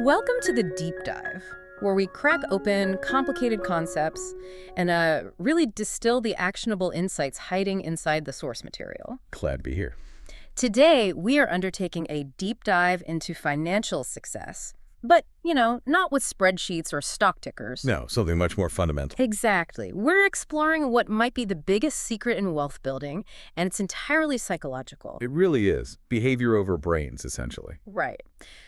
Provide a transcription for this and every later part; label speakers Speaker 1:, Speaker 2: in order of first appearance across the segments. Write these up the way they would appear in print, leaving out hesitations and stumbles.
Speaker 1: Welcome to the Deep Dive, where we crack open complicated concepts and really distill the actionable insights hiding inside the source material.
Speaker 2: Glad to be here.
Speaker 1: Today, we are undertaking a deep dive into financial success. But, not with spreadsheets or stock tickers.
Speaker 2: No, something much more fundamental.
Speaker 1: Exactly. We're exploring what might be the biggest secret in wealth building, and it's entirely psychological.
Speaker 2: It really is. Behavior over brains, essentially.
Speaker 1: Right.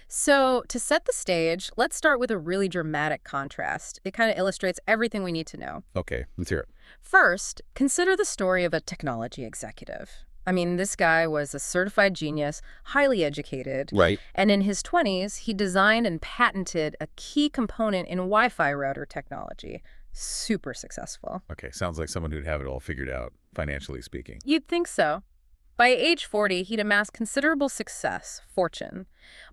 Speaker 1: So, to set the stage, let's start with a really dramatic contrast. It kind of illustrates everything we need to know.
Speaker 2: Okay, let's hear it.
Speaker 1: First, consider the story of a technology executive. I mean, this guy was a certified genius, highly educated.
Speaker 2: Right.
Speaker 1: And in his 20s, he designed and patented a key component in Wi-Fi router technology. Super successful.
Speaker 2: Okay, sounds like someone who'd have it all figured out, financially speaking.
Speaker 1: You'd think so. By age 40, he'd amassed considerable success, fortune.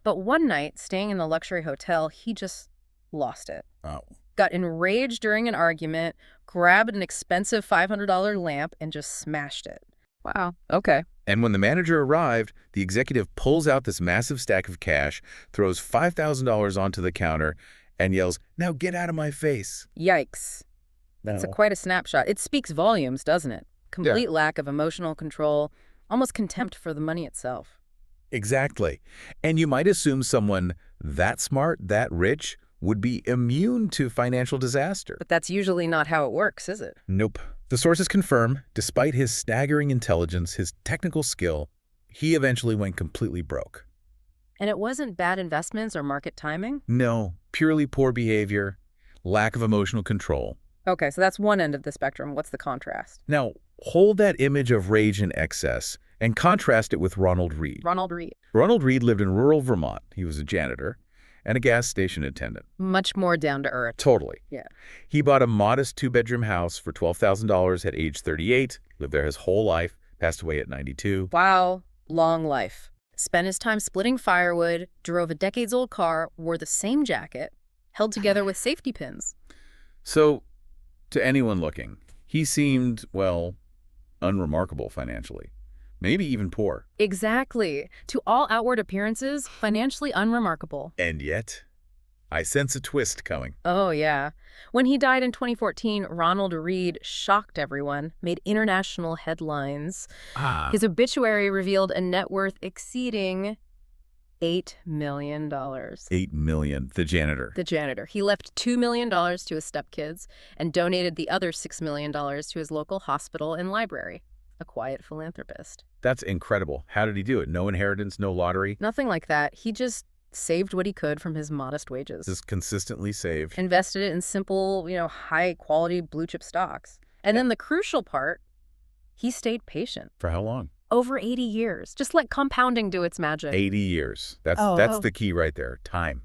Speaker 1: But one night, staying in the luxury hotel, he just lost it.
Speaker 2: Oh.
Speaker 1: Got enraged during an argument, grabbed an expensive $500 lamp, and just smashed it. Wow. Okay.
Speaker 2: And when the manager arrived, the executive pulls out this massive stack of cash, throws $5,000 onto the counter, and yells, "Now get out of my face."
Speaker 1: Yikes. That's quite a snapshot. It speaks volumes, doesn't it? Complete lack of emotional control, almost contempt for the money itself.
Speaker 2: Exactly. And you might assume someone that smart, that rich, would be immune to financial disaster.
Speaker 1: But that's usually not how it works, is it?
Speaker 2: Nope. The sources confirm, despite his staggering intelligence, his technical skill, he eventually went completely broke.
Speaker 1: And it wasn't bad investments or market timing?
Speaker 2: No, purely poor behavior, lack of emotional control.
Speaker 1: Okay, so that's one end of the spectrum. What's the contrast?
Speaker 2: Now, hold that image of rage and excess and contrast it with Ronald Read.
Speaker 1: Ronald Read.
Speaker 2: Ronald Read lived in rural Vermont. He was a janitor and a gas station attendant.
Speaker 1: Much more down to earth.
Speaker 2: Totally.
Speaker 1: Yeah.
Speaker 2: He bought a modest two-bedroom house for $12,000 at age 38, lived there his whole life, passed away at 92.
Speaker 1: Wow. Long life. Spent his time splitting firewood, drove a decades-old car, wore the same jacket, held together with safety pins.
Speaker 2: So, to anyone looking, he seemed, well, unremarkable financially. Maybe even poor.
Speaker 1: Exactly. To all outward appearances, financially unremarkable.
Speaker 2: And yet, I sense a twist coming.
Speaker 1: Oh, yeah. When he died in 2014, Ronald Read shocked everyone, made international headlines. His obituary revealed a net worth exceeding $8 million.
Speaker 2: $8 million. The janitor.
Speaker 1: The janitor. He left $2 million to his stepkids and donated the other $6 million to his local hospital and library. A quiet philanthropist.
Speaker 2: That's incredible. How did he do it? No inheritance, no lottery?
Speaker 1: Nothing like that. He just saved what he could from his modest wages.
Speaker 2: Just consistently saved.
Speaker 1: Invested it in simple, high-quality blue-chip stocks. And then the crucial part, he stayed patient.
Speaker 2: For how long?
Speaker 1: Over 80 years. Just let compounding do its magic.
Speaker 2: 80 years. That's the key right there. Time.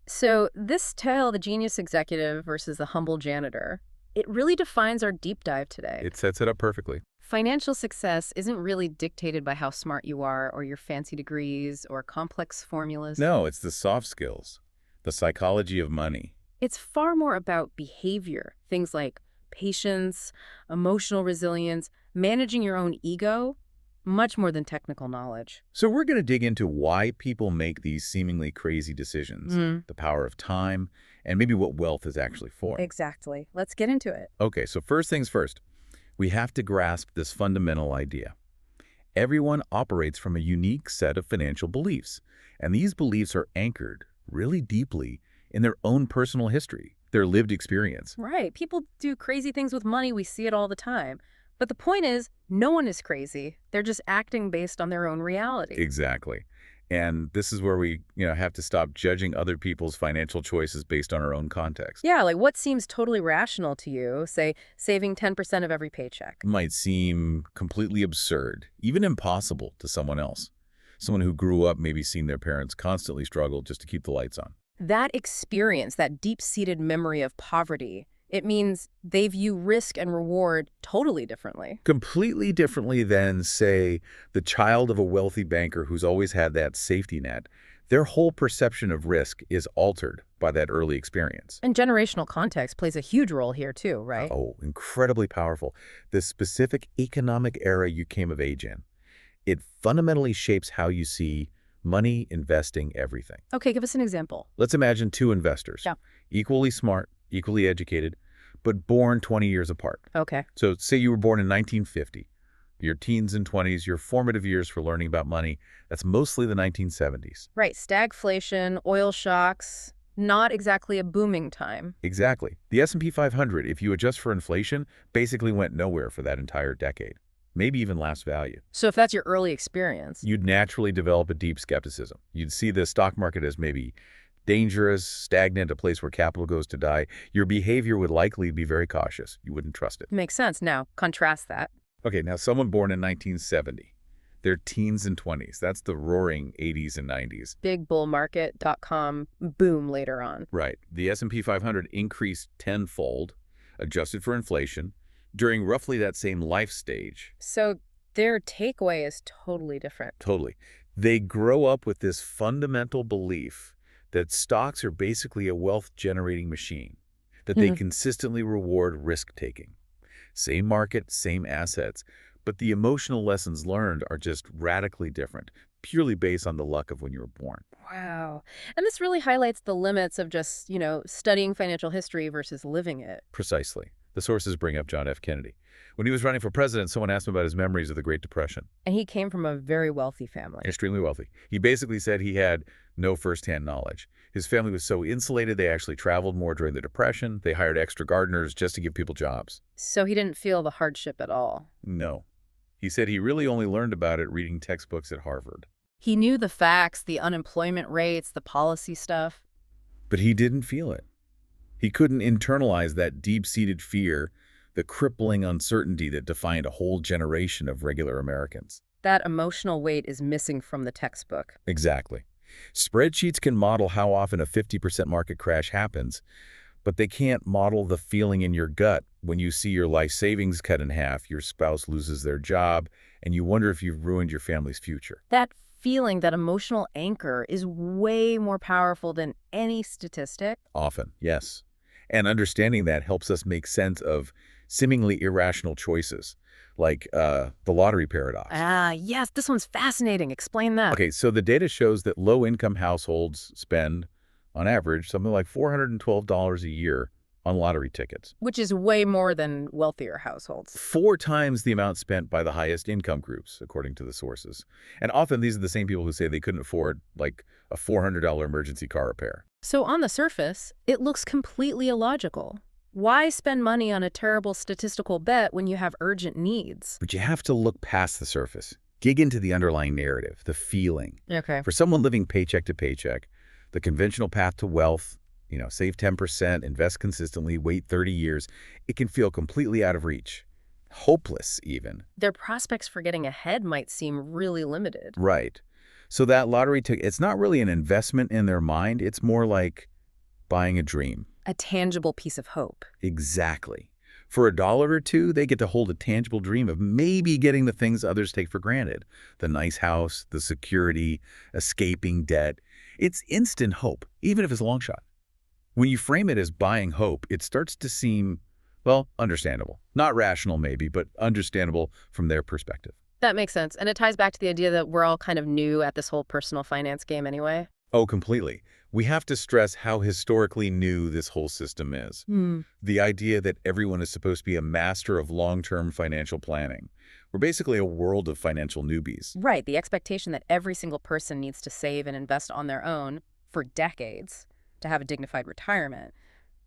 Speaker 1: So this tale, the genius executive versus the humble janitor, it really defines our deep dive today.
Speaker 2: It sets it up perfectly.
Speaker 1: Financial success isn't really dictated by how smart you are or your fancy degrees or complex formulas.
Speaker 2: No, it's the soft skills, the psychology of money.
Speaker 1: It's far more about behavior, things like patience, emotional resilience, managing your own ego, much more than technical knowledge.
Speaker 2: So we're going to dig into why people make these seemingly crazy decisions, the power of time, and maybe what wealth is actually for.
Speaker 1: Exactly. Let's get into it.
Speaker 2: Okay, so first things first. We have to grasp this fundamental idea. Everyone operates from a unique set of financial beliefs, and these beliefs are anchored really deeply in their own personal history, their lived experience.
Speaker 1: Right. People do crazy things with money. We see it all the time. But the point is, no one is crazy. They're just acting based on their own reality.
Speaker 2: Exactly. And this is where we, have to stop judging other people's financial choices based on our own context.
Speaker 1: Yeah, like what seems totally rational to you, say saving 10% of every paycheck?
Speaker 2: Might seem completely absurd, even impossible to someone else. Someone who grew up maybe seeing their parents constantly struggle just to keep the lights on.
Speaker 1: That experience, that deep-seated memory of poverty, it means they view risk and reward totally differently.
Speaker 2: Completely differently than, say, the child of a wealthy banker who's always had that safety net. Their whole perception of risk is altered by that early experience.
Speaker 1: And generational context plays a huge role here too, right?
Speaker 2: Oh, incredibly powerful. The specific economic era you came of age in. It fundamentally shapes how you see Money investing everything.
Speaker 1: Okay, give us an example.
Speaker 2: Let's imagine two investors.
Speaker 1: Yeah.
Speaker 2: Equally smart, equally educated, but born 20 years apart.
Speaker 1: Okay.
Speaker 2: So say you were born in 1950. Your teens and 20s, your formative years for learning about money, that's mostly the 1970s.
Speaker 1: Right, stagflation, oil shocks, not exactly a booming time.
Speaker 2: Exactly. The S&P 500, if you adjust for inflation, basically went nowhere for that entire decade. Maybe even last value.
Speaker 1: So if that's your early experience.
Speaker 2: You'd naturally develop a deep skepticism. You'd see the stock market as maybe dangerous, stagnant, a place where capital goes to die. Your behavior would likely be very cautious. You wouldn't trust it.
Speaker 1: Makes sense. Now, contrast that.
Speaker 2: Okay, now someone born in 1970. Their teens and 20s. That's the roaring 80s and 90s.
Speaker 1: Big bull market.com boom later on.
Speaker 2: Right. The S&P 500 increased tenfold, adjusted for inflation, during roughly that same life stage.
Speaker 1: So their takeaway is totally different.
Speaker 2: Totally. They grow up with this fundamental belief that stocks are basically a wealth-generating machine, that they consistently reward risk-taking. Same market, same assets, but the emotional lessons learned are just radically different, purely based on the luck of when you were born.
Speaker 1: Wow. And this really highlights the limits of just, studying financial history versus living it.
Speaker 2: Precisely. The sources bring up John F. Kennedy. When he was running for president, someone asked him about his memories of the Great Depression.
Speaker 1: And he came from a very wealthy family.
Speaker 2: Extremely wealthy. He basically said he had no firsthand knowledge. His family was so insulated, they actually traveled more during the Depression. They hired extra gardeners just to give people jobs.
Speaker 1: So he didn't feel the hardship at all.
Speaker 2: No. He said he really only learned about it reading textbooks at Harvard.
Speaker 1: He knew the facts, the unemployment rates, the policy stuff.
Speaker 2: But he didn't feel it. He couldn't internalize that deep-seated fear, the crippling uncertainty that defined a whole generation of regular Americans.
Speaker 1: That emotional weight is missing from the textbook.
Speaker 2: Exactly. Spreadsheets can model how often a 50% market crash happens, but they can't model the feeling in your gut when you see your life savings cut in half, your spouse loses their job, and you wonder if you've ruined your family's future.
Speaker 1: That feeling, that emotional anchor, is way more powerful than any statistic.
Speaker 2: Often, yes. And understanding that helps us make sense of seemingly irrational choices, like the lottery paradox.
Speaker 1: Ah, yes, this one's fascinating. Explain that.
Speaker 2: Okay, so the data shows that low-income households spend, on average, something like $412 a year on lottery tickets.
Speaker 1: Which is way more than wealthier households.
Speaker 2: 4 times the amount spent by the highest income groups, according to the sources. And often these are the same people who say they couldn't afford, like, a $400 emergency car repair.
Speaker 1: So on the surface, it looks completely illogical. Why spend money on a terrible statistical bet when you have urgent needs?
Speaker 2: But you have to look past the surface, dig into the underlying narrative, the feeling.
Speaker 1: Okay.
Speaker 2: For someone living paycheck to paycheck, the conventional path to wealth, save 10%, invest consistently, wait 30 years, it can feel completely out of reach. Hopeless, even.
Speaker 1: Their prospects for getting ahead might seem really limited.
Speaker 2: Right. So that lottery ticket, it's not really an investment in their mind. It's more like buying a dream.
Speaker 1: A tangible piece of hope.
Speaker 2: Exactly. For $1 or $2, they get to hold a tangible dream of maybe getting the things others take for granted. The nice house, the security, escaping debt. It's instant hope, even if it's a long shot. When you frame it as buying hope, it starts to seem, well, understandable. Not rational maybe, but understandable from their perspective.
Speaker 1: That makes sense. And it ties back to the idea that we're all kind of new at this whole personal finance game anyway.
Speaker 2: Oh, completely. We have to stress how historically new this whole system is. The idea that everyone is supposed to be a master of long-term financial planning. We're basically a world of financial newbies.
Speaker 1: Right. The expectation that every single person needs to save and invest on their own for decades to have a dignified retirement.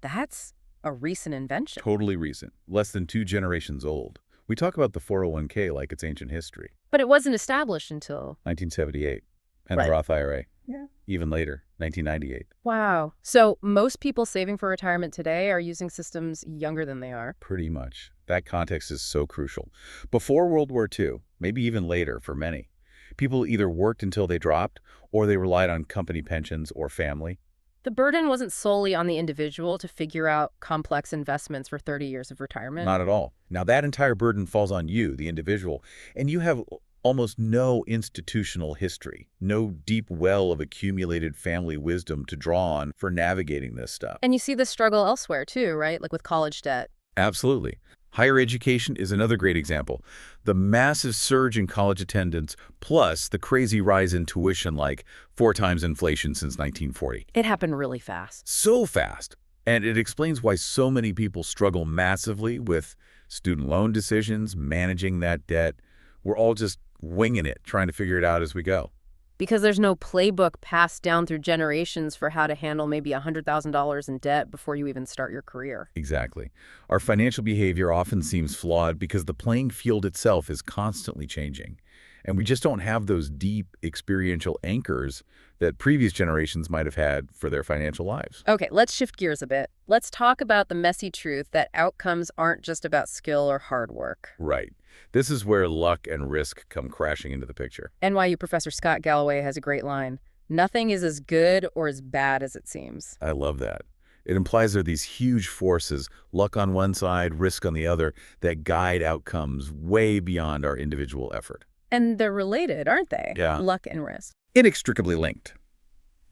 Speaker 1: That's a recent invention.
Speaker 2: Totally recent. Less than 2 generations old. We talk about the 401k like it's ancient history.
Speaker 1: But it wasn't established until
Speaker 2: 1978. And
Speaker 1: Right.
Speaker 2: the Roth IRA.
Speaker 1: Yeah.
Speaker 2: Even later, 1998.
Speaker 1: Wow. So most people saving for retirement today are using systems younger than they are.
Speaker 2: Pretty much. That context is so crucial. Before World War II, maybe even later for many, people either worked until they dropped or they relied on company pensions or family.
Speaker 1: The burden wasn't solely on the individual to figure out complex investments for 30 years of retirement.
Speaker 2: Not at all. Now that entire burden falls on you, the individual, and you have almost no institutional history, no deep well of accumulated family wisdom to draw on for navigating this stuff.
Speaker 1: And you see the struggle elsewhere too, right? Like with college debt.
Speaker 2: Absolutely. Higher education is another great example. The massive surge in college attendance, plus the crazy rise in tuition, like 4 times inflation since 1940.
Speaker 1: It happened really fast.
Speaker 2: So fast. And it explains why so many people struggle massively with student loan decisions, managing that debt. We're all just winging it, trying to figure it out as we go.
Speaker 1: Because there's no playbook passed down through generations for how to handle maybe $100,000 in debt before you even start your career.
Speaker 2: Exactly. Our financial behavior often seems flawed because the playing field itself is constantly changing. And we just don't have those deep experiential anchors that previous generations might have had for their financial lives.
Speaker 1: Okay, let's shift gears a bit. Let's talk about the messy truth that outcomes aren't just about skill or hard work.
Speaker 2: Right. This is where luck and risk come crashing into the picture.
Speaker 1: NYU professor Scott Galloway has a great line. Nothing is as good or as bad as it seems.
Speaker 2: I love that. It implies there are these huge forces, luck on one side, risk on the other, that guide outcomes way beyond our individual effort.
Speaker 1: And they're related, aren't they?
Speaker 2: Yeah.
Speaker 1: Luck and risk.
Speaker 2: Inextricably linked.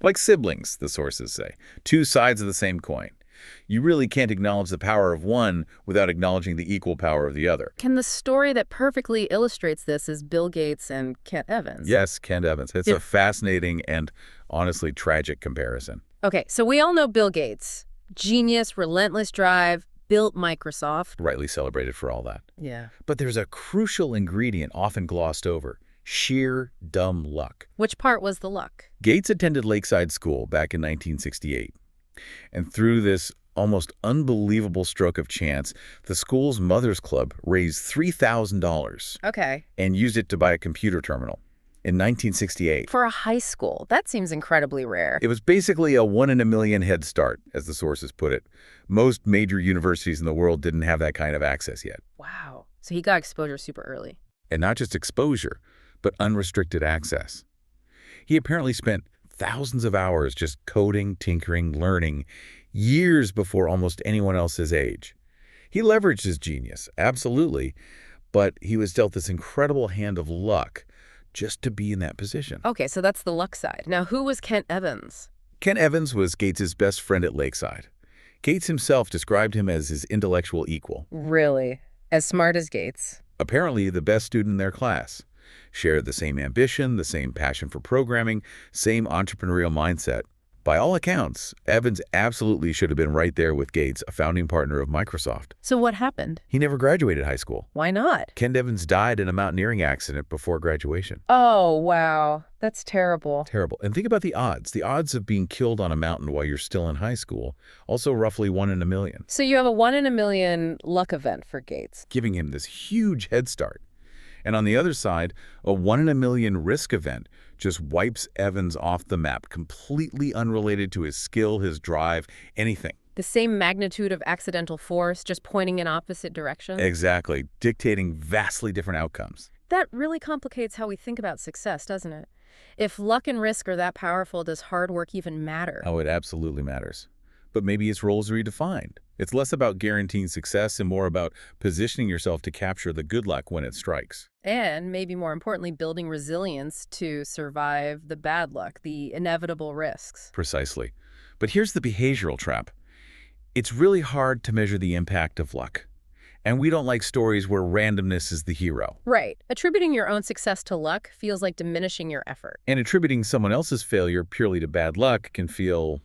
Speaker 2: Like siblings, the sources say. 2 sides of the same coin. You really can't acknowledge the power of one without acknowledging the equal power of the other.
Speaker 1: Can the story that perfectly illustrates this is Bill Gates and Kent Evans?
Speaker 2: Yes, Kent Evans. It's a fascinating and honestly tragic comparison.
Speaker 1: Okay, so we all know Bill Gates. Genius, relentless drive, built Microsoft.
Speaker 2: Rightly celebrated for all that.
Speaker 1: Yeah.
Speaker 2: But there's a crucial ingredient often glossed over. Sheer dumb luck.
Speaker 1: Which part was the luck?
Speaker 2: Gates attended Lakeside School back in 1968. And through this almost unbelievable stroke of chance, the school's Mothers Club raised $3,000
Speaker 1: Okay.
Speaker 2: and used it to buy a computer terminal in 1968.
Speaker 1: For a high school, that seems incredibly rare.
Speaker 2: It was basically a 1 in a million head start, as the sources put it. Most major universities in the world didn't have that kind of access yet.
Speaker 1: Wow. So he got exposure super early.
Speaker 2: And not just exposure, but unrestricted access. He apparently spent thousands of hours just coding, tinkering, learning, years before almost anyone else his age. He leveraged his genius, absolutely, but he was dealt this incredible hand of luck just to be in that position.
Speaker 1: Okay, so that's the luck side. Now, who was Kent Evans?
Speaker 2: Kent Evans was Gates's best friend at Lakeside. Gates himself described him as his intellectual equal.
Speaker 1: Really? As smart as Gates?
Speaker 2: Apparently the best student in their class. Shared the same ambition, the same passion for programming, same entrepreneurial mindset. By all accounts, Evans absolutely should have been right there with Gates, a founding partner of Microsoft.
Speaker 1: So what happened?
Speaker 2: He never graduated high school.
Speaker 1: Why not?
Speaker 2: Kent Evans died in a mountaineering accident before graduation.
Speaker 1: Oh, wow. That's terrible.
Speaker 2: Terrible. And think about the odds. The odds of being killed on a mountain while you're still in high school, also roughly 1 in a million.
Speaker 1: So you have a 1 in a million luck event for Gates.
Speaker 2: Giving him this huge head start. And on the other side, a 1 in a million risk event just wipes Evans off the map, completely unrelated to his skill, his drive, anything.
Speaker 1: The same magnitude of accidental force, just pointing in opposite directions?
Speaker 2: Exactly, dictating vastly different outcomes.
Speaker 1: That really complicates how we think about success, doesn't it? If luck and risk are that powerful, does hard work even matter?
Speaker 2: Oh, it absolutely matters. But maybe its role is redefined. It's less about guaranteeing success and more about positioning yourself to capture the good luck when it strikes.
Speaker 1: And maybe more importantly, building resilience to survive the bad luck, the inevitable risks.
Speaker 2: Precisely. But here's the behavioral trap. It's really hard to measure the impact of luck. And we don't like stories where randomness is the hero.
Speaker 1: Right. Attributing your own success to luck feels like diminishing your effort.
Speaker 2: And attributing someone else's failure purely to bad luck can feel,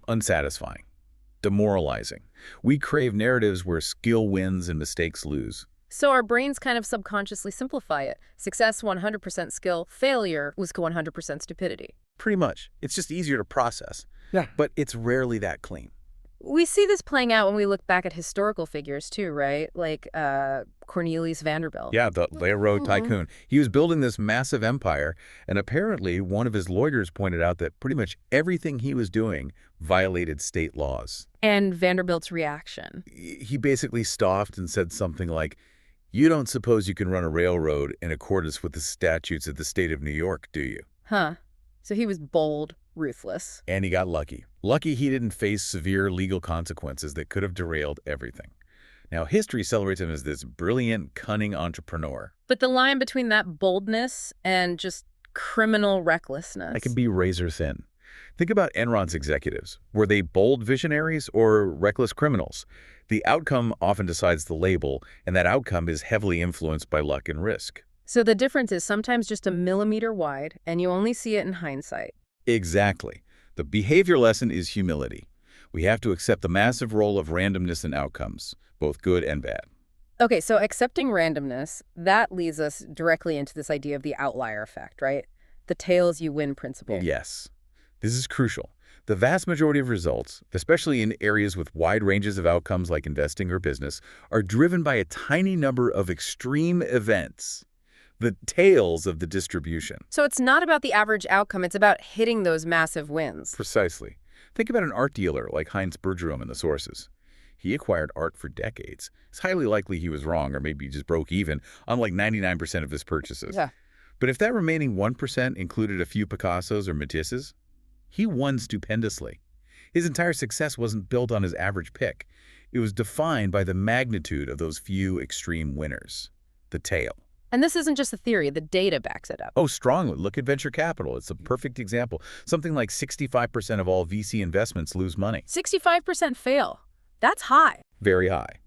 Speaker 2: unsatisfying, demoralizing. We crave narratives where skill wins and mistakes lose.
Speaker 1: So our brains kind of subconsciously simplify it. Success, 100% skill. Failure was 100% stupidity.
Speaker 2: Pretty much. It's just easier to process. Yeah. But it's rarely that clean.
Speaker 1: We see this playing out when we look back at historical figures too, right? Like Cornelius Vanderbilt.
Speaker 2: Yeah, the railroad tycoon. He was building this massive empire, and apparently one of his lawyers pointed out that pretty much everything he was doing violated state laws.
Speaker 1: And Vanderbilt's reaction?
Speaker 2: He basically scoffed and said something like, "You don't suppose you can run a railroad in accordance with the statutes of the state of New York, do you?"
Speaker 1: Huh. So he was bold, ruthless.
Speaker 2: And he got lucky. Lucky he didn't face severe legal consequences that could have derailed everything. Now, history celebrates him as this brilliant, cunning entrepreneur.
Speaker 1: But the line between that boldness and just criminal recklessness.
Speaker 2: That can be razor thin. Think about Enron's executives. Were they bold visionaries or reckless criminals? The outcome often decides the label, and that outcome is heavily influenced by luck and risk.
Speaker 1: So the difference is sometimes just a millimeter wide, and you only see it in hindsight.
Speaker 2: Exactly. The behavior lesson is humility. We have to accept the massive role of randomness in outcomes, both good and bad.
Speaker 1: Okay, so accepting randomness, that leads us directly into this idea of the outlier effect, right? The tails you win principle.
Speaker 2: Yes. This is crucial. The vast majority of results, especially in areas with wide ranges of outcomes like investing or business, are driven by a tiny number of extreme events. The tails of the distribution.
Speaker 1: So it's not about the average outcome, it's about hitting those massive wins.
Speaker 2: Precisely. Think about an art dealer like Heinz Bergeron in the sources. He acquired art for decades. It's highly likely he was wrong or maybe just broke even, unlike 99% of his purchases.
Speaker 1: Yeah.
Speaker 2: But if that remaining 1% included a few Picassos or Matisses, he won stupendously. His entire success wasn't built on his average pick. It was defined by the magnitude of those few extreme winners. The tail.
Speaker 1: And this isn't just a theory, the data backs it up.
Speaker 2: Oh, strongly. Look at venture capital. It's a perfect example. Something like 65% of all VC investments lose money.
Speaker 1: 65% fail. That's high.
Speaker 2: Very high.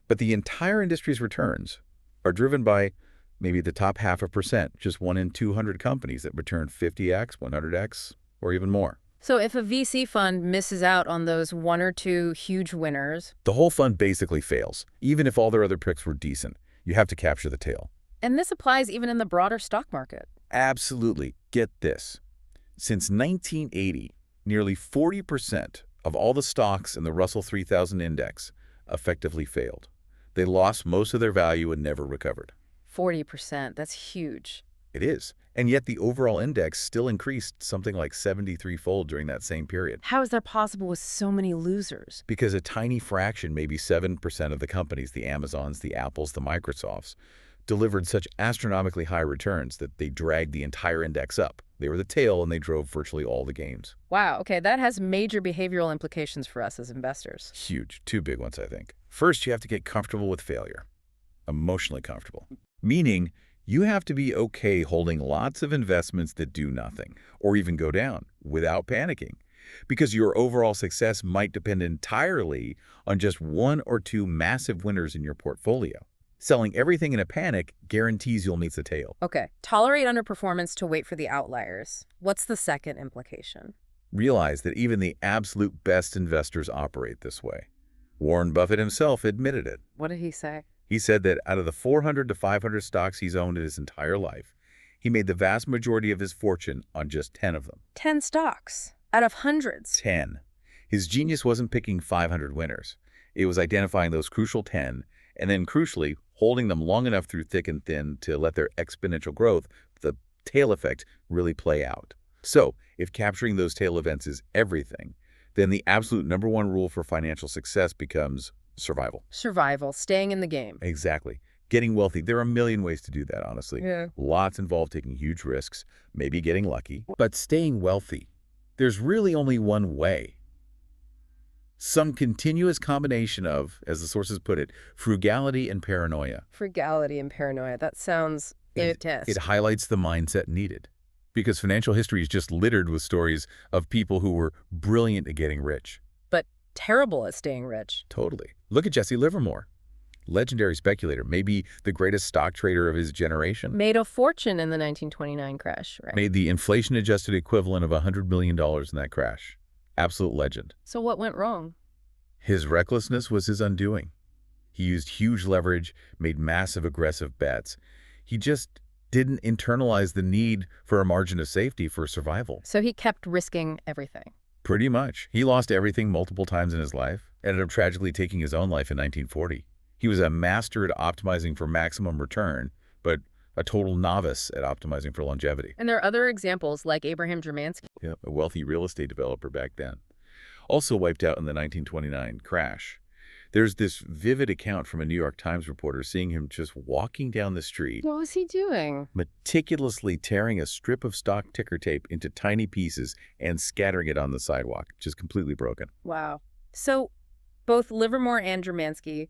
Speaker 2: But the entire industry's returns are driven by maybe the top 0.5%, just 1 in 200 companies that return 50x, 100x, or even more.
Speaker 1: So if a VC fund misses out on those 1 or 2 huge winners,
Speaker 2: the whole fund basically fails, even if all their other picks were decent. You have to capture the tail.
Speaker 1: and this applies even in the broader stock market.
Speaker 2: Absolutely. Get this. Since 1980, nearly 40% of all the stocks in the Russell 3000 index effectively failed. They lost most of their value and never recovered.
Speaker 1: 40%, that's huge.
Speaker 2: It is. And yet the overall index still increased something like 73-fold during that same period.
Speaker 1: How is that possible with so many losers?
Speaker 2: Because a tiny fraction, maybe 7% of the companies, the Amazons, the Apples, the Microsofts, delivered such astronomically high returns that they dragged the entire index up. They were the tail and they drove virtually all the gains.
Speaker 1: Wow, okay, that has major behavioral implications for us as investors.
Speaker 2: Huge. Two big ones, I think. First, you have to get comfortable with failure. Emotionally comfortable. Meaning, you have to be okay holding lots of investments that do nothing, or even go down, without panicking. Because your overall success might depend entirely on just one or two massive winners in your portfolio. Selling everything in a panic guarantees you'll meet the tail.
Speaker 1: Okay, tolerate underperformance to wait for the outliers. What's the second implication?
Speaker 2: Realize that even the absolute best investors operate this way. Warren Buffett himself admitted it.
Speaker 1: What did he say?
Speaker 2: He said that out of the 400 to 500 stocks he's owned in his entire life, he made the vast majority of his fortune on just 10 of them.
Speaker 1: 10 stocks out of hundreds.
Speaker 2: 10. His genius wasn't picking 500 winners. It was identifying those crucial 10 and then, crucially, holding them long enough through thick and thin to let their exponential growth, the tail effect, really play out. So, if capturing those tail events is everything, then the absolute #1 rule for financial success becomes survival.
Speaker 1: Survival, staying in the game.
Speaker 2: Exactly. Getting wealthy. There are a million ways to do that, honestly.
Speaker 1: Yeah.
Speaker 2: Lots involve taking huge risks, maybe getting lucky. But staying wealthy, there's really only one way. Some continuous combination of, as the sources put it, frugality and paranoia.
Speaker 1: Frugality and paranoia. That sounds intense.
Speaker 2: It highlights the mindset needed. Because financial history is just littered with stories of people who were brilliant at getting rich.
Speaker 1: But terrible at staying rich.
Speaker 2: Totally. Look at Jesse Livermore. Legendary speculator, maybe the greatest stock trader of his generation.
Speaker 1: Made a fortune in the 1929 crash, right?
Speaker 2: Made the inflation-adjusted equivalent of $100 million in that crash. Absolute legend.
Speaker 1: So what went wrong?
Speaker 2: His recklessness was his undoing. He used huge leverage, made massive aggressive bets. He just didn't internalize the need for a margin of safety for survival.
Speaker 1: So he kept risking everything.
Speaker 2: Pretty much. He lost everything multiple times in his life, ended up tragically taking his own life in 1940. He was a master at optimizing for maximum return, but a total novice at optimizing for longevity.
Speaker 1: And there are other examples like Abraham Germansky.
Speaker 2: Yeah, a wealthy real estate developer back then. Also wiped out in the 1929 crash. There's this vivid account from a New York Times reporter seeing him just walking down the street.
Speaker 1: What was he doing?
Speaker 2: Meticulously tearing a strip of stock ticker tape into tiny pieces and scattering it on the sidewalk, just completely broken.
Speaker 1: Wow. So both Livermore and Germansky,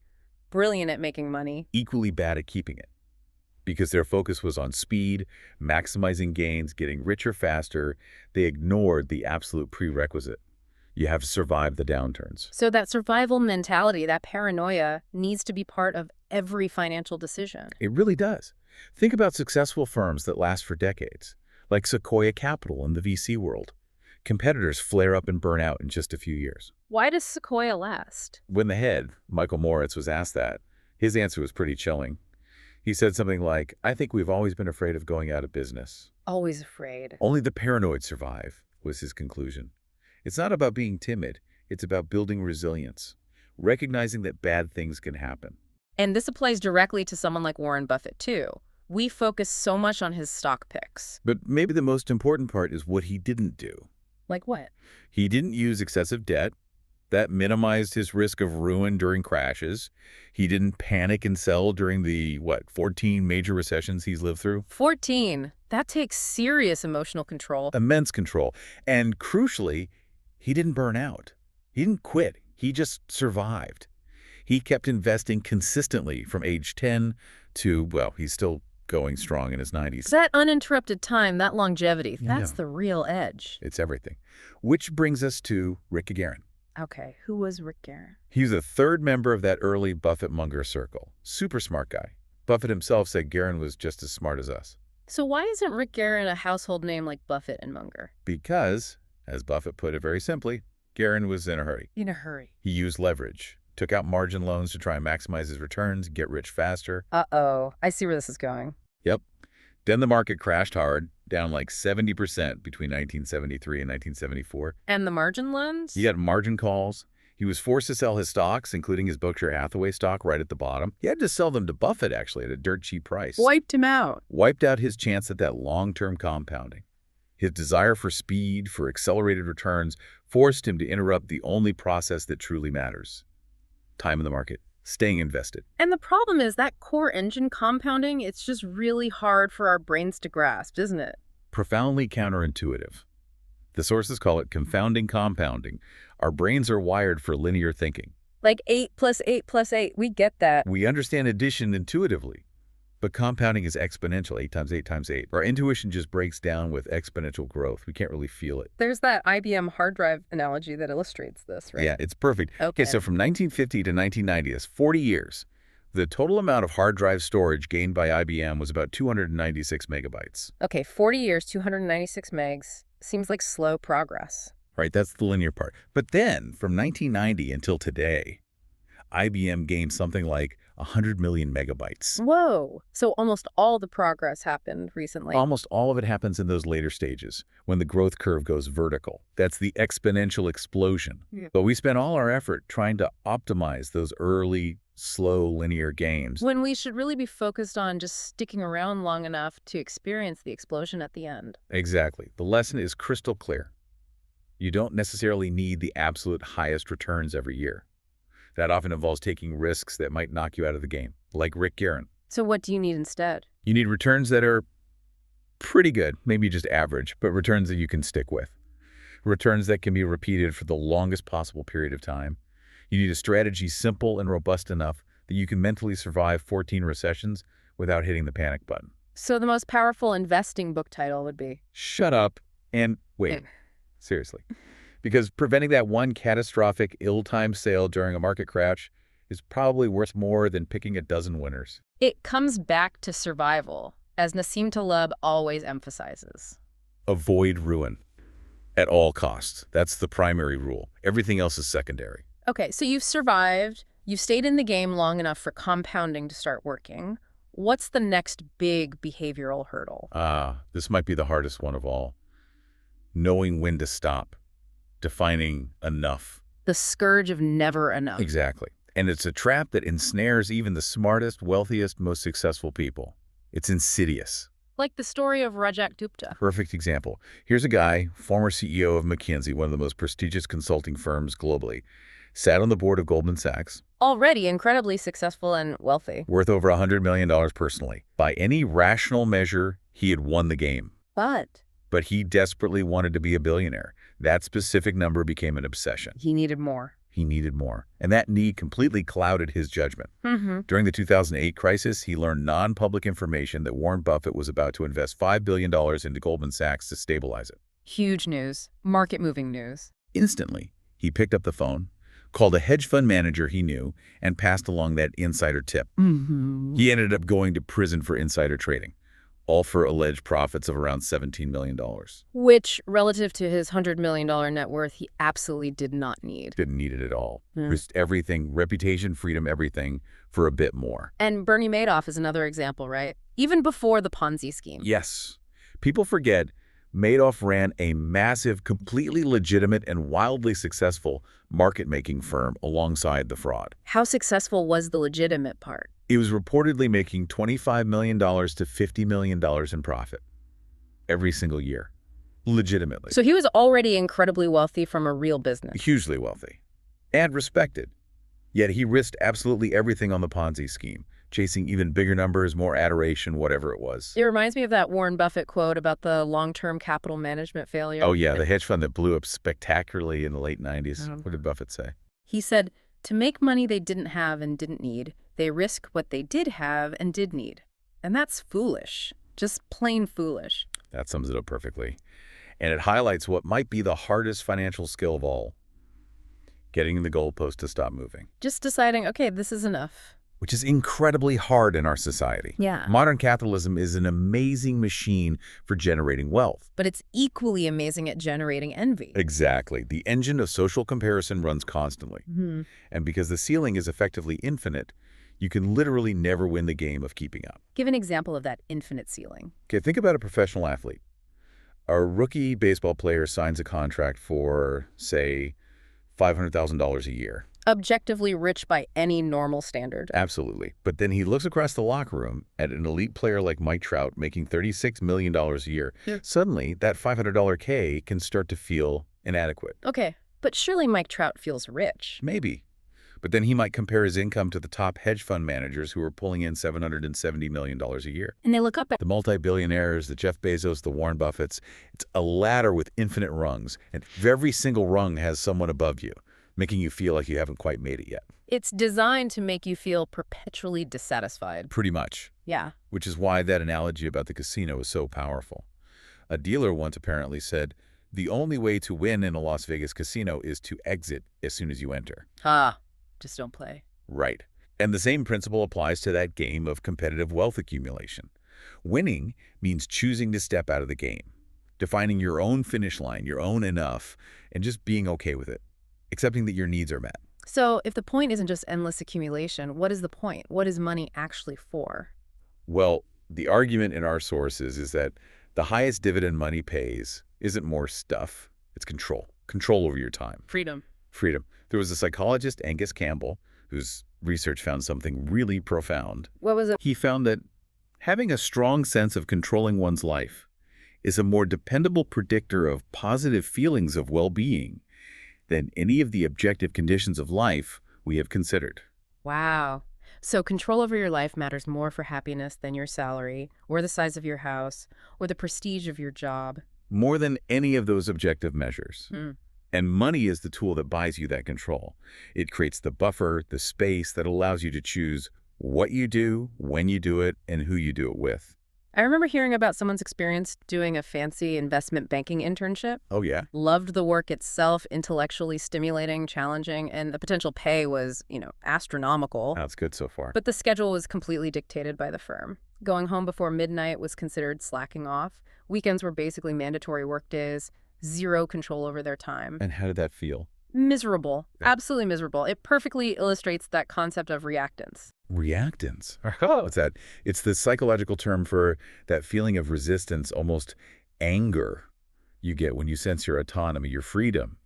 Speaker 1: brilliant at making money.
Speaker 2: Equally bad at keeping it. Because their focus was on speed, maximizing gains, getting richer faster, they ignored the absolute prerequisite. You have to survive the downturns.
Speaker 1: So that survival mentality, that paranoia, needs to be part of every financial decision.
Speaker 2: It really does. Think about successful firms that last for decades, like Sequoia Capital in the VC world. Competitors flare up and burn out in just a few years.
Speaker 1: Why does Sequoia last?
Speaker 2: When the head, Michael Moritz, was asked that, his answer was pretty chilling. He said something like, "I think we've always been afraid of going out of business."
Speaker 1: Always afraid.
Speaker 2: Only the paranoid survive, was his conclusion. It's not about being timid. It's about building resilience, recognizing that bad things can happen.
Speaker 1: And this applies directly to someone like Warren Buffett, too. We focus so much on his stock picks.
Speaker 2: But maybe the most important part is what he didn't do.
Speaker 1: Like what?
Speaker 2: He didn't use excessive debt. That minimized his risk of ruin during crashes. He didn't panic and sell during the, 14 major recessions he's lived through?
Speaker 1: 14. That takes serious emotional control.
Speaker 2: Immense control. And crucially, he didn't burn out. He didn't quit. He just survived. He kept investing consistently from age 10 to, he's still going strong in his 90s.
Speaker 1: That uninterrupted time, that longevity, that's the real edge.
Speaker 2: It's everything. Which brings us to Rick Gagarin.
Speaker 1: Okay, who was Rick Gagarin?
Speaker 2: He was the third member of that early Buffett-Munger circle. Super smart guy. Buffett himself said Gagarin was just as smart as us.
Speaker 1: So why isn't Rick Gagarin a household name like Buffett and Munger?
Speaker 2: Because, as Buffett put it very simply, Gagarin was in a hurry.
Speaker 1: In a hurry.
Speaker 2: He used leverage, took out margin loans to try and maximize his returns, get rich faster.
Speaker 1: Uh-oh, I see where this is going.
Speaker 2: Yep. Then the market crashed hard, down like 70% between 1973 and 1974.
Speaker 1: And the margin loans?
Speaker 2: He had margin calls. He was forced to sell his stocks, including his Berkshire Hathaway stock right at the bottom. He had to sell them to Buffett, actually, at a dirt cheap price.
Speaker 1: Wiped him out.
Speaker 2: Wiped out his chance at that long-term compounding. His desire for speed, for accelerated returns, forced him to interrupt the only process that truly matters. Time in the market. Staying invested.
Speaker 1: And the problem is that core engine compounding, it's just really hard for our brains to grasp, isn't it?
Speaker 2: Profoundly counterintuitive. The sources call it confounding compounding. Our brains are wired for linear thinking.
Speaker 1: Like 8 plus 8 plus 8, we get that.
Speaker 2: We understand addition intuitively, but compounding is exponential, 8 times 8 times 8. Our intuition just breaks down with exponential growth. We can't really feel it.
Speaker 1: There's that IBM hard drive analogy that illustrates this, right?
Speaker 2: Yeah, it's perfect.
Speaker 1: Okay,
Speaker 2: so from 1950 to 1990, that's 40 years. The total amount of hard drive storage gained by IBM was about 296 megabytes.
Speaker 1: Okay, 40 years, 296 megs. Seems like slow progress.
Speaker 2: Right, that's the linear part. But then, from 1990 until today, IBM gained something like 100 million megabytes.
Speaker 1: Whoa! So almost all the progress happened recently.
Speaker 2: Almost all of it happens in those later stages, when the growth curve goes vertical. That's the exponential explosion.
Speaker 1: Yeah.
Speaker 2: But we spent all our effort trying to optimize those early, slow, linear gains.
Speaker 1: When we should really be focused on just sticking around long enough to experience the explosion at the end.
Speaker 2: Exactly. The lesson is crystal clear. You don't necessarily need the absolute highest returns every year. That often involves taking risks that might knock you out of the game, like Rick Gagarin.
Speaker 1: So what do you need instead?
Speaker 2: You need returns that are pretty good, maybe just average, but returns that you can stick with. Returns that can be repeated for the longest possible period of time. You need a strategy simple and robust enough that you can mentally survive 14 recessions without hitting the panic button.
Speaker 1: So the most powerful investing book title would be?
Speaker 2: Shut up and wait. Seriously. Because preventing that one catastrophic, ill-timed sale during a market crash is probably worth more than picking a dozen winners.
Speaker 1: It comes back to survival, as Nassim Taleb always emphasizes.
Speaker 2: Avoid ruin at all costs. That's the primary rule. Everything else is secondary.
Speaker 1: Okay, so you've survived. You've stayed in the game long enough for compounding to start working. What's the next big behavioral hurdle?
Speaker 2: This might be the hardest one of all. Knowing when to stop. Defining enough.
Speaker 1: The scourge of never enough.
Speaker 2: Exactly. And it's a trap that ensnares even the smartest, wealthiest, most successful people. It's insidious.
Speaker 1: Like the story of Rajat Gupta.
Speaker 2: Perfect example. Here's a guy, former CEO of McKinsey, one of the most prestigious consulting firms globally, sat on the board of Goldman Sachs.
Speaker 1: Already incredibly successful and wealthy.
Speaker 2: Worth over $100 million personally. By any rational measure, he had won the game.
Speaker 1: But
Speaker 2: he desperately wanted to be a billionaire. That specific number became an obsession.
Speaker 1: he needed more.
Speaker 2: He needed more, and that need completely clouded his judgment. During the 2008 crisis, he learned non-public information that Warren Buffett was about to invest $5 billion into Goldman Sachs to stabilize it.
Speaker 1: Huge news. Market-moving news.
Speaker 2: Instantly, he picked up the phone, called a hedge fund manager he knew, and passed along that insider tip. He ended up going to prison for insider trading, all for alleged profits of around $17 million.
Speaker 1: Which, relative to his $100 million net worth, he absolutely did not need.
Speaker 2: Didn't need it at all. Risked everything, reputation, freedom, everything, for a bit more.
Speaker 1: And Bernie Madoff is another example, right? Even before the Ponzi scheme.
Speaker 2: Yes. People forget Madoff ran a massive, completely legitimate and wildly successful market-making firm alongside the fraud.
Speaker 1: How successful was the legitimate part?
Speaker 2: It was reportedly making $25 million to $50 million in profit every single year, legitimately.
Speaker 1: So he was already incredibly wealthy from a real business.
Speaker 2: Hugely wealthy and respected. Yet he risked absolutely everything on the Ponzi scheme, chasing even bigger numbers, more adoration, whatever it was.
Speaker 1: It reminds me of that Warren Buffett quote about the long-term capital management failure.
Speaker 2: Oh, yeah, the hedge fund that blew up spectacularly in the late 90s. What did Buffett say?
Speaker 1: He said, to make money they didn't have and didn't need, they risk what they did have and did need. And that's foolish. Just plain foolish.
Speaker 2: That sums it up perfectly. And it highlights what might be the hardest financial skill of all. Getting the goalpost to stop moving.
Speaker 1: Just deciding, okay, this is enough.
Speaker 2: Which is incredibly hard in our society.
Speaker 1: Yeah.
Speaker 2: Modern capitalism is an amazing machine for generating wealth.
Speaker 1: But it's equally amazing at generating envy.
Speaker 2: Exactly. The engine of social comparison runs constantly. And because the ceiling is effectively infinite, you can literally never win the game of keeping up.
Speaker 1: Give an example of that infinite ceiling.
Speaker 2: Okay, think about a professional athlete. A rookie baseball player signs a contract for, say, $500,000 a year.
Speaker 1: Objectively rich by any normal standard.
Speaker 2: Absolutely. But then he looks across the locker room at an elite player like Mike Trout making $36 million a year. Suddenly, that $500 K can start to feel inadequate.
Speaker 1: Okay, but surely Mike Trout feels rich.
Speaker 2: Maybe. But then he might compare his income to the top hedge fund managers who are pulling in $770 million a year.
Speaker 1: And they look up at
Speaker 2: The multi-billionaires, the Jeff Bezos, the Warren Buffetts. It's a ladder with infinite rungs, and every single rung has someone above you, making you feel like you haven't quite made it yet.
Speaker 1: It's designed to make you feel perpetually dissatisfied.
Speaker 2: Pretty much.
Speaker 1: Yeah.
Speaker 2: Which is why that analogy about the casino is so powerful. A dealer once apparently said, the only way to win in a Las Vegas casino is to exit as soon as you enter.
Speaker 1: Just don't play.
Speaker 2: Right. And the same principle applies to that game of competitive wealth accumulation. Winning means choosing to step out of the game, defining your own finish line, your own enough, and just being okay with it, accepting that your needs are met.
Speaker 1: So if the point isn't just endless accumulation, what is the point? What is money actually for?
Speaker 2: Well, the argument in our sources is that the highest dividend money pays isn't more stuff, it's control. Control over your time.
Speaker 1: Freedom.
Speaker 2: Freedom. There was a psychologist, Angus Campbell, whose research found something really profound.
Speaker 1: What was it?
Speaker 2: He found that having a strong sense of controlling one's life is a more dependable predictor of positive feelings of well-being than any of the objective conditions of life we have considered.
Speaker 1: Wow. So control over your life matters more for happiness than your salary, or the size of your house, or the prestige of your job.
Speaker 2: More than any of those objective measures. And money is the tool that buys you that control. It creates the buffer, the space that allows you to choose what you do, when you do it, and who you do it with.
Speaker 1: I remember hearing about someone's experience doing a fancy investment banking internship.
Speaker 2: Oh, yeah?
Speaker 1: Loved the work itself, intellectually stimulating, challenging, and the potential pay was, astronomical.
Speaker 2: That's good so far.
Speaker 1: But the schedule was completely dictated by the firm. Going home before midnight was considered slacking off. Weekends were basically mandatory work days. Zero control over their time.
Speaker 2: And how did that feel?
Speaker 1: Miserable. Absolutely miserable. It perfectly illustrates that concept of reactance.
Speaker 2: Reactance? What's that? It's the psychological term for that feeling of resistance, almost anger you get when you sense your autonomy, your freedom,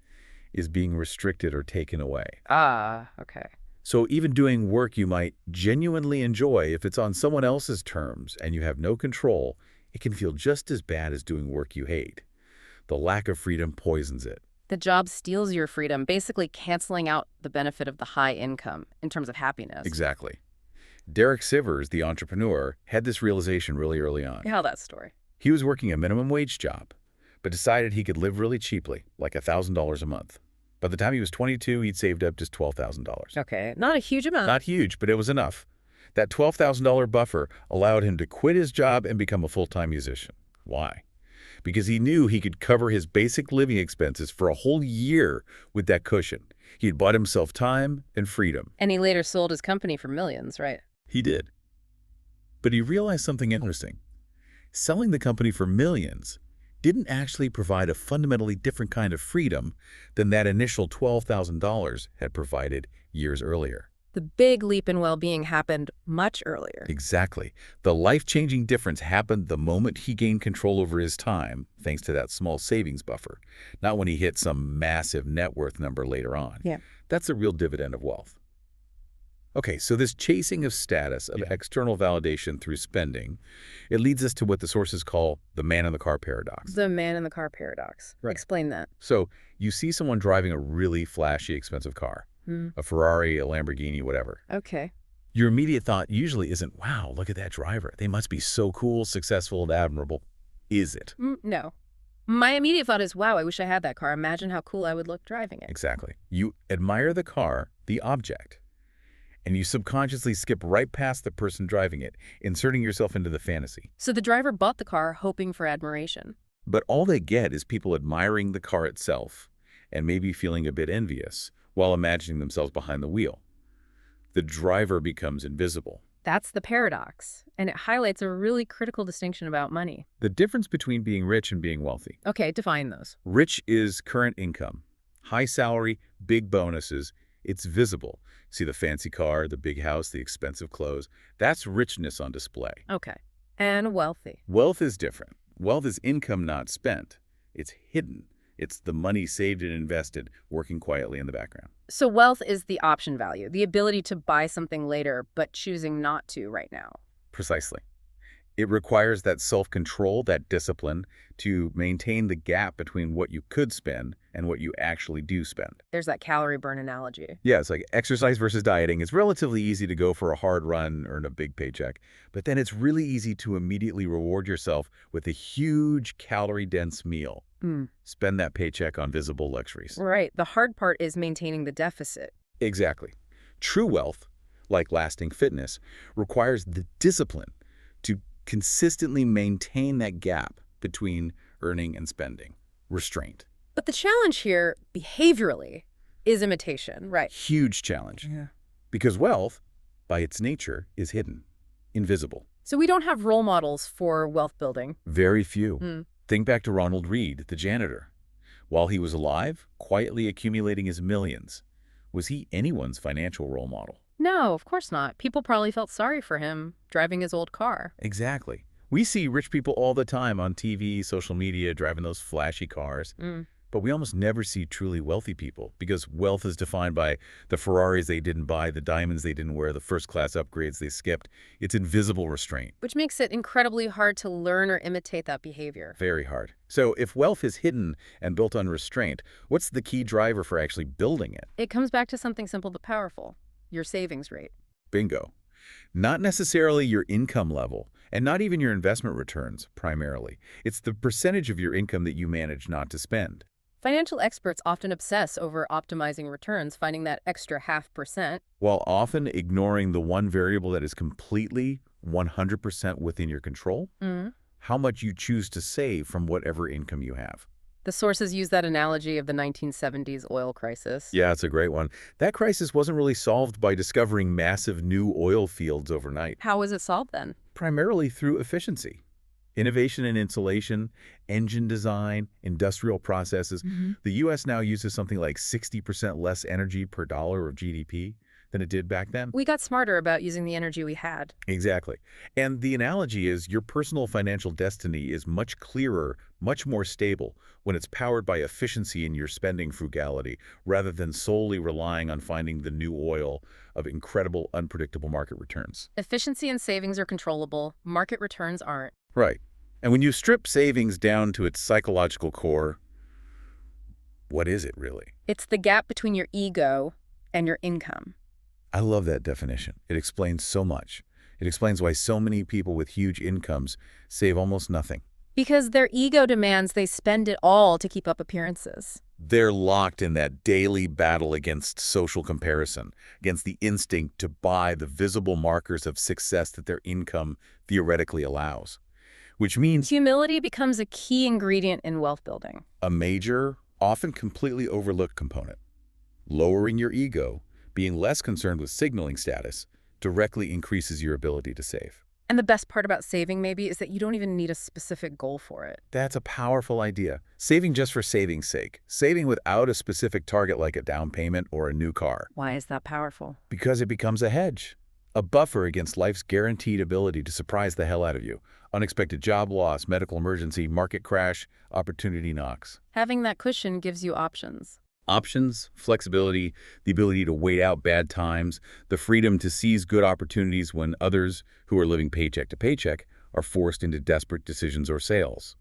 Speaker 2: is being restricted or taken away.
Speaker 1: Okay.
Speaker 2: So even doing work you might genuinely enjoy, if it's on someone else's terms and you have no control, it can feel just as bad as doing work you hate. The lack of freedom poisons it.
Speaker 1: The job steals your freedom, basically canceling out the benefit of the high income in terms of happiness.
Speaker 2: Exactly. Derek Sivers, the entrepreneur, had this realization really early on.
Speaker 1: Tell that story.
Speaker 2: He was working a minimum wage job, but decided he could live really cheaply, like $1,000 a month. By the time he was 22, he'd saved up just $12,000.
Speaker 1: Okay, not a huge amount.
Speaker 2: Not huge, but it was enough. That $12,000 buffer allowed him to quit his job and become a full-time musician. Why? Because he knew he could cover his basic living expenses for a whole year with that cushion. He had bought himself time and freedom.
Speaker 1: And he later sold his company for millions, right?
Speaker 2: He did. But he realized something interesting. Selling the company for millions didn't actually provide a fundamentally different kind of freedom than that initial $12,000 had provided years earlier.
Speaker 1: The big leap in well-being happened much earlier.
Speaker 2: Exactly. The life-changing difference happened the moment he gained control over his time, thanks to that small savings buffer, not when he hit some massive net worth number later on.
Speaker 1: Yeah.
Speaker 2: That's a real dividend of wealth. Okay, so this chasing of status, of external validation through spending, it leads us to what the sources call the man-in-the-car paradox.
Speaker 1: The man-in-the-car paradox.
Speaker 2: Right.
Speaker 1: Explain that.
Speaker 2: So you see someone driving a really flashy, expensive car, a Ferrari, a Lamborghini, whatever.
Speaker 1: Okay.
Speaker 2: Your immediate thought usually isn't, wow, look at that driver. They must be so cool, successful, and admirable. Is it?
Speaker 1: No. My immediate thought is, wow, I wish I had that car. Imagine how cool I would look driving it.
Speaker 2: Exactly. You admire the car, the object, and you subconsciously skip right past the person driving it, inserting yourself into the fantasy.
Speaker 1: So the driver bought the car hoping for admiration.
Speaker 2: But all they get is people admiring the car itself and maybe feeling a bit envious while imagining themselves behind the wheel. The driver becomes invisible.
Speaker 1: That's the paradox, and it highlights a really critical distinction about money.
Speaker 2: The difference between being rich and being wealthy.
Speaker 1: Okay, define those.
Speaker 2: Rich is current income, high salary, big bonuses. It's visible. See the fancy car, the big house, the expensive clothes. That's richness on display.
Speaker 1: Okay. And wealthy.
Speaker 2: Wealth is different. Wealth is income not spent. It's hidden. It's the money saved and invested, working quietly in the background.
Speaker 1: So wealth is the option value, the ability to buy something later, but choosing not to right now.
Speaker 2: Precisely. It requires that self-control, that discipline, to maintain the gap between what you could spend and what you actually do spend.
Speaker 1: There's that calorie burn analogy.
Speaker 2: Yeah, it's like exercise versus dieting. It's relatively easy to go for a hard run, earn a big paycheck, but then it's really easy to immediately reward yourself with a huge calorie-dense meal. Spend that paycheck on visible luxuries.
Speaker 1: Right. The hard part is maintaining the deficit.
Speaker 2: Exactly. True wealth, like lasting fitness, requires the discipline to consistently maintain that gap between earning and spending. Restraint.
Speaker 1: But the challenge here, behaviorally, is imitation, right?
Speaker 2: Huge challenge. Yeah. Because wealth, by its nature, is hidden, invisible.
Speaker 1: So we don't have role models for wealth building.
Speaker 2: Very few. Think back to Ronald Read, the janitor. While he was alive, quietly accumulating his millions, was he anyone's financial role model?
Speaker 1: No, of course not. People probably felt sorry for him driving his old car.
Speaker 2: Exactly. We see rich people all the time on TV, social media, driving those flashy cars. But we almost never see truly wealthy people because wealth is defined by the Ferraris they didn't buy, the diamonds they didn't wear, the first-class upgrades they skipped. It's invisible restraint.
Speaker 1: Which makes it incredibly hard to learn or imitate that behavior.
Speaker 2: Very hard. So if wealth is hidden and built on restraint, what's the key driver for actually building it?
Speaker 1: It comes back to something simple but powerful. Your savings rate.
Speaker 2: Bingo. Not necessarily your income level, and not even your investment returns, primarily. It's the percentage of your income that you manage not to spend.
Speaker 1: Financial experts often obsess over optimizing returns, finding that extra 0.5%.
Speaker 2: While often ignoring the one variable that is completely 100% within your control, how much you choose to save from whatever income you have.
Speaker 1: The sources use that analogy of the 1970s oil crisis.
Speaker 2: Yeah, it's a great one. That crisis wasn't really solved by discovering massive new oil fields overnight.
Speaker 1: How was it solved then?
Speaker 2: Primarily through efficiency. Innovation in insulation, engine design, industrial processes. The U.S. now uses something like 60% less energy per dollar of GDP than it did back then.
Speaker 1: We got smarter about using the energy we had.
Speaker 2: Exactly. And the analogy is your personal financial destiny is much clearer, much more stable when it's powered by efficiency in your spending frugality rather than solely relying on finding the new oil of incredible, unpredictable market returns.
Speaker 1: Efficiency and savings are controllable. Market returns aren't.
Speaker 2: Right. And when you strip savings down to its psychological core, what is it really?
Speaker 1: It's the gap between your ego and your income.
Speaker 2: I love that definition. It explains so much. It explains why so many people with huge incomes save almost nothing.
Speaker 1: Because their ego demands they spend it all to keep up appearances.
Speaker 2: They're locked in that daily battle against social comparison, against the instinct to buy the visible markers of success that their income theoretically allows. Which means
Speaker 1: Humility becomes a key ingredient in wealth building.
Speaker 2: a major, often completely overlooked component. Lowering your ego, being less concerned with signaling status, directly increases your ability to save.
Speaker 1: And the best part about saving, maybe, is that you don't even need a specific goal for it.
Speaker 2: That's a powerful idea. Saving just for saving's sake. Saving without a specific target like a down payment or a new car.
Speaker 1: Why is that powerful?
Speaker 2: Because it becomes a hedge. A buffer against life's guaranteed ability to surprise the hell out of you. Unexpected job loss, medical emergency, market crash, opportunity knocks.
Speaker 1: Having that cushion gives you options.
Speaker 2: Options, flexibility, the ability to wait out bad times, the freedom to seize good opportunities when others who are living paycheck to paycheck are forced into desperate decisions or sales.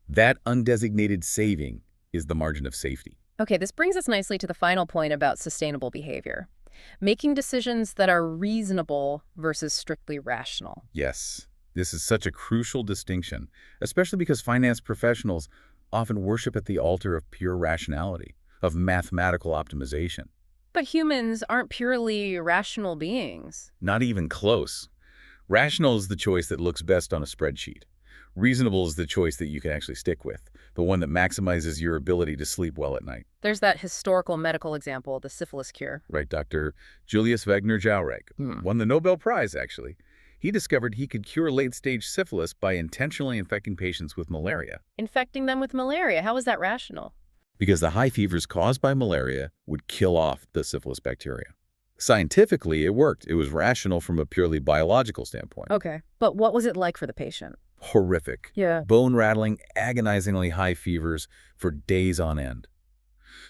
Speaker 2: That undesignated saving is the margin of safety.
Speaker 1: Okay, this brings us nicely to the final point about sustainable behavior. Making decisions that are reasonable versus strictly rational.
Speaker 2: Yes, this is such a crucial distinction, especially because finance professionals often worship at the altar of pure rationality, of mathematical optimization.
Speaker 1: But humans aren't purely rational beings.
Speaker 2: Not even close. Rational is the choice that looks best on a spreadsheet. Reasonable is the choice that you can actually stick with, the one that maximizes your ability to sleep well at night.
Speaker 1: There's that historical medical example, the syphilis cure.
Speaker 2: Right, Dr. Julius Wagner Jaureg won the Nobel Prize, actually. He discovered he could cure late-stage syphilis by intentionally infecting patients with malaria.
Speaker 1: Infecting them with malaria, how is that rational?
Speaker 2: Because the high fevers caused by malaria would kill off the syphilis bacteria. Scientifically, it worked. It was rational from a purely biological standpoint.
Speaker 1: Okay, but what was it like for the patient?
Speaker 2: Horrific.
Speaker 1: Yeah.
Speaker 2: Bone-rattling, agonizingly high fevers for days on end.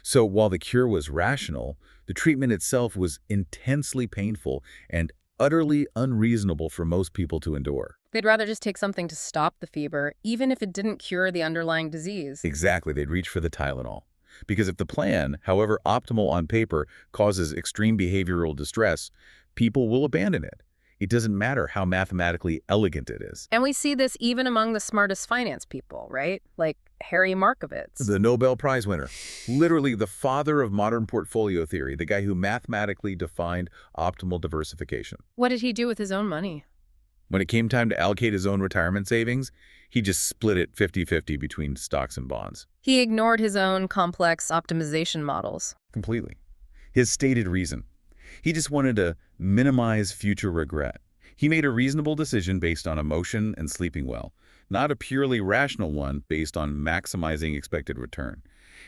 Speaker 2: So while the cure was rational, the treatment itself was intensely painful and utterly unreasonable for most people to endure.
Speaker 1: They'd rather just take something to stop the fever, even if it didn't cure the underlying disease.
Speaker 2: Exactly, they'd reach for the Tylenol. Because if the plan, however optimal on paper, causes extreme behavioral distress, people will abandon it. It doesn't matter how mathematically elegant it is.
Speaker 1: And we see this even among the smartest finance people, right? Like Harry Markowitz.
Speaker 2: The Nobel Prize winner, literally the father of modern portfolio theory, the guy who mathematically defined optimal diversification.
Speaker 1: What did he do with his own money?
Speaker 2: When it came time to allocate his own retirement savings, he just split it 50-50 between stocks and bonds.
Speaker 1: He ignored his own complex optimization models.
Speaker 2: Completely. His stated reason. He just wanted to minimize future regret. He made a reasonable decision based on emotion and sleeping well, not a purely rational one based on maximizing expected return.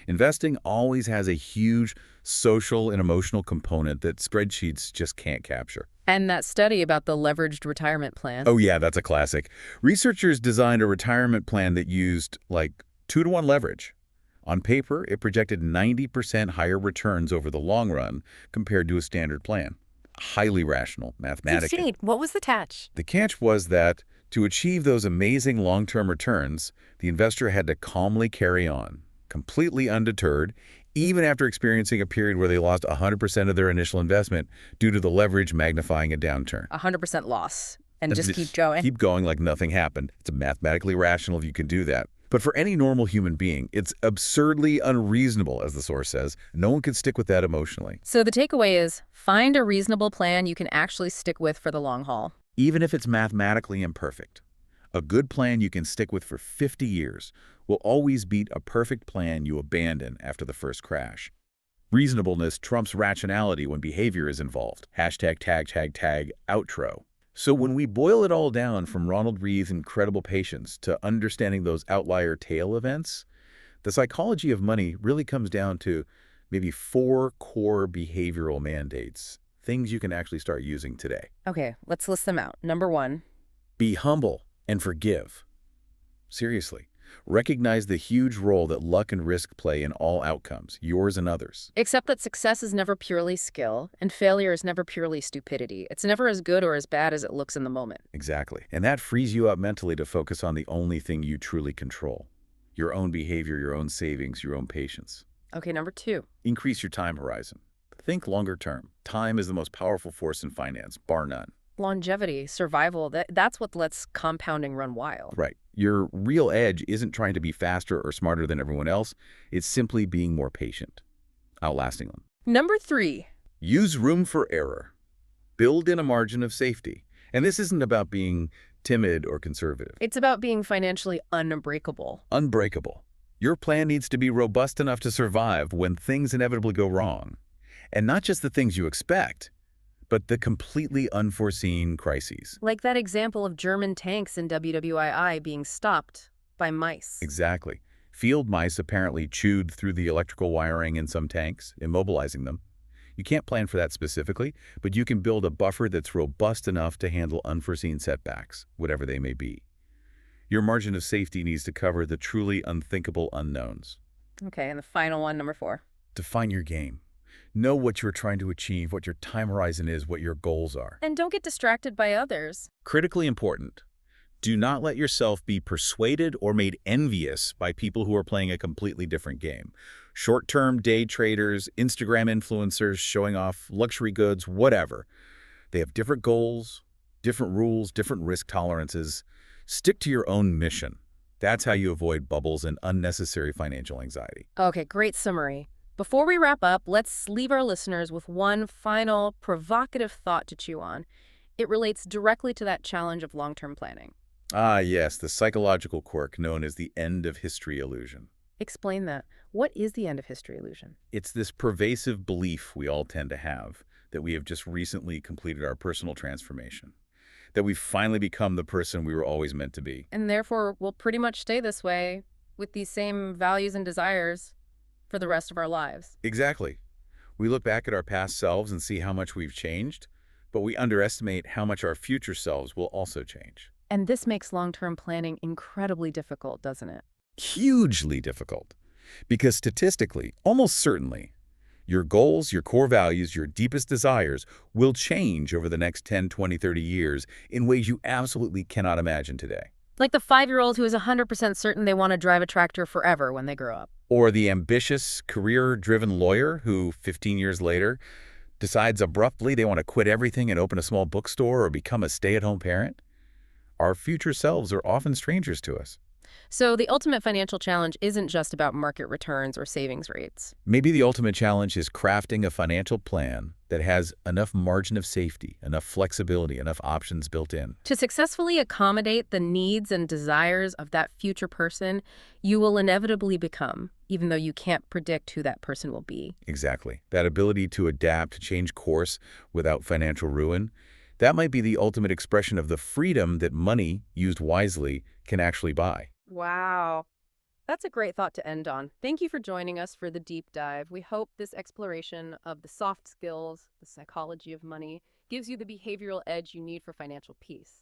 Speaker 2: Investing always has a huge social and emotional component that spreadsheets just can't capture.
Speaker 1: And that study about the leveraged retirement plan.
Speaker 2: Oh yeah, that's a classic. Researchers designed a retirement plan that used like 2-to-1 leverage. On paper, it projected 90% higher returns over the long run compared to a standard plan. Highly rational, mathematically.
Speaker 1: Insane. What was the catch?
Speaker 2: The catch was that to achieve those amazing long-term returns, the investor had to calmly carry on, completely undeterred, even after experiencing a period where they lost 100% of their initial investment due to the leverage magnifying a downturn.
Speaker 1: 100% loss. And just keep going.
Speaker 2: Keep going like nothing happened. It's mathematically rational if you can do that. But for any normal human being, it's absurdly unreasonable, as the source says. No one can stick with that emotionally.
Speaker 1: So the takeaway is, find a reasonable plan you can actually stick with for the long haul.
Speaker 2: Even if it's mathematically imperfect. A good plan you can stick with for 50 years will always beat a perfect plan you abandon after the first crash. Reasonableness trumps rationality when behavior is involved. Hashtag tag outro. So when we boil it all down from Ronald Read's incredible patience to understanding those outlier tail events, the psychology of money really comes down to maybe 4 core behavioral mandates, things you can actually start using today.
Speaker 1: Okay, let's list them out. Number 1.
Speaker 2: Be humble and forgive. Seriously. Recognize the huge role that luck and risk play in all outcomes, yours and others.
Speaker 1: Accept that success is never purely skill, and failure is never purely stupidity. It's never as good or as bad as it looks in the moment.
Speaker 2: Exactly. And that frees you up mentally to focus on the only thing you truly control. Your own behavior, your own savings, your own patience.
Speaker 1: Okay, number 2.
Speaker 2: Increase your time horizon. Think longer term. Time is the most powerful force in finance, bar none.
Speaker 1: Longevity, survival, that's what lets compounding run wild.
Speaker 2: Right. Your real edge isn't trying to be faster or smarter than everyone else. It's simply being more patient, outlasting them.
Speaker 1: Number 3.
Speaker 2: Use room for error. Build in a margin of safety. And this isn't about being timid or conservative.
Speaker 1: It's about being financially unbreakable.
Speaker 2: Unbreakable. Your plan needs to be robust enough to survive when things inevitably go wrong. And not just the things you expect, but the completely unforeseen crises.
Speaker 1: Like that example of German tanks in WWII being stopped by mice.
Speaker 2: Exactly. Field mice apparently chewed through the electrical wiring in some tanks, immobilizing them. You can't plan for that specifically, but you can build a buffer that's robust enough to handle unforeseen setbacks, whatever they may be. Your margin of safety needs to cover the truly unthinkable unknowns.
Speaker 1: Okay, and the final one, number 4.
Speaker 2: Define your game. Know what you're trying to achieve, what your time horizon is, what your goals are.
Speaker 1: And don't get distracted by others.
Speaker 2: Critically important. Do not let yourself be persuaded or made envious by people who are playing a completely different game. Short-term day traders, Instagram influencers showing off luxury goods, whatever. They have different goals, different rules, different risk tolerances. Stick to your own mission. That's how you avoid bubbles and unnecessary financial anxiety.
Speaker 1: Okay, great summary. Before we wrap up, let's leave our listeners with one final provocative thought to chew on. It relates directly to that challenge of long-term planning.
Speaker 2: Ah, yes, the psychological quirk known as the end of history illusion.
Speaker 1: Explain that. What is the end of history illusion?
Speaker 2: It's this pervasive belief we all tend to have that we have just recently completed our personal transformation, that we've finally become the person we were always meant to be.
Speaker 1: And therefore, we'll pretty much stay this way with these same values and desires for the rest of our lives.
Speaker 2: Exactly. We look back at our past selves and see how much we've changed, but we underestimate how much our future selves will also change.
Speaker 1: And this makes long-term planning incredibly difficult, doesn't it?
Speaker 2: Hugely difficult. Because statistically, almost certainly, your goals, your core values, your deepest desires will change over the next 10, 20, 30 years in ways you absolutely cannot imagine today.
Speaker 1: Like the 5-year-old who is 100% certain they want to drive a tractor forever when they grow up.
Speaker 2: Or the ambitious, career-driven lawyer who, 15 years later, decides abruptly they want to quit everything and open a small bookstore or become a stay-at-home parent. Our future selves are often strangers to us.
Speaker 1: So the ultimate financial challenge isn't just about market returns or savings rates.
Speaker 2: Maybe the ultimate challenge is crafting a financial plan that has enough margin of safety, enough flexibility, enough options built in.
Speaker 1: To successfully accommodate the needs and desires of that future person you will inevitably become, even though you can't predict who that person will be.
Speaker 2: Exactly. That ability to adapt, to change course without financial ruin, that might be the ultimate expression of the freedom that money, used wisely, can actually buy.
Speaker 1: Wow. That's a great thought to end on. Thank you for joining us for the deep dive. We hope this exploration of the soft skills, the psychology of money, gives you the behavioral edge you need for financial peace.